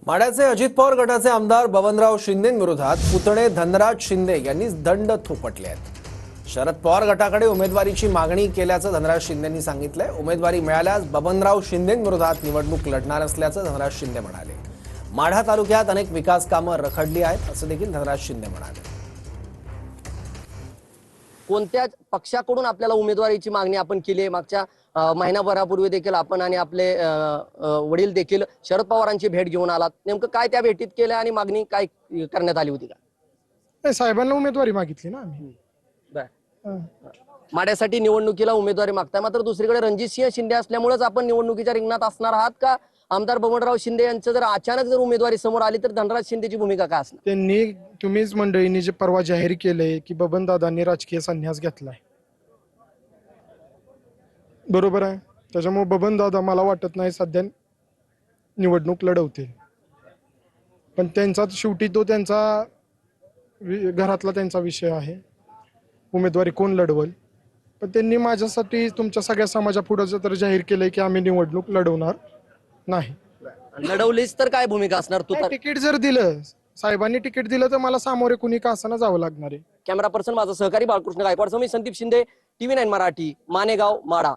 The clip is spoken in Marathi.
माढ्याचे अजित पवार गटाचे आमदार बबनराव शिंदेंविरोधात पुतणे धनराज शिंदे यांनी दंड थोपटले आहेत। शरद पवार गटाकडे उमेदवारीची मागणी केल्याचं धनराज शिंदेंनी सांगितलंय। उमेदवारी मिळाल्यास बबनराव शिंदेंविरोधात निवडणूक लढणार असल्याचं धनराज शिंदे म्हणाले। माढा तालुक्यात अनेक विकास कामं रखडली आहेत असं देखील धनराज शिंदे म्हणाले। कोणत्या पक्षाकडून आपल्याला उमेदवारीची मागणी आपण केली आहे? मागच्या महिनाभरापूर्वी देखील आपण आणि आपले वडील देखील शरद पवारांची भेट घेऊन आलात। नेमकं काय त्या भेटीत केलं आणि मागणी काय करण्यात आली होती का? नाही, साहेबांना उमेदवारी मागितली ना आम्ही। माढ्यासाठी निवडणुकीला उमेदवारी मागताय, मात्र दुसरीकडे रणजितसिंह शिंदे असल्यामुळेच आपण निवडणुकीच्या रिंगणात असणार आहात का? आमदार बबनराव शिंदे यांचं जर अचानक जर उमेदवारी समोर आली तर धनराज शिंदेची भूमिका काय असणार? त्यांनी तुम्हीच मंडळींनी जे परवा जाहीर केलंय की बबनदादांनी राजकीय संन्यास घेतलाय, बरोबर आहे। त्याच्यामुळे बबनदादा मला वाटत नाही सध्या निवडणूक लढवतील, पण त्यांचा शेवटी तो त्यांचा घरातला त्यांचा विषय आहे, उमेदवारी कोण लढवल। पण त्यांनी माझ्यासाठी तुमच्या सगळ्या समाजापुढे तर जाहीर केलंय की आम्ही निवडणूक लढवणार नाही। लढवलीच तर काय भूमिका असणार? तू तर तिकीट जर दिलं, साहेबांनी तिकीट दिलं तर मला सामोरे कुणी का असं जावं लागणार आहे। कॅमेरा पर्सन माझा सहकारी बाळकृष्ण गायकवाड, मी संदीप शिंदे, TV9 मराठी, मानेगाव, माढा।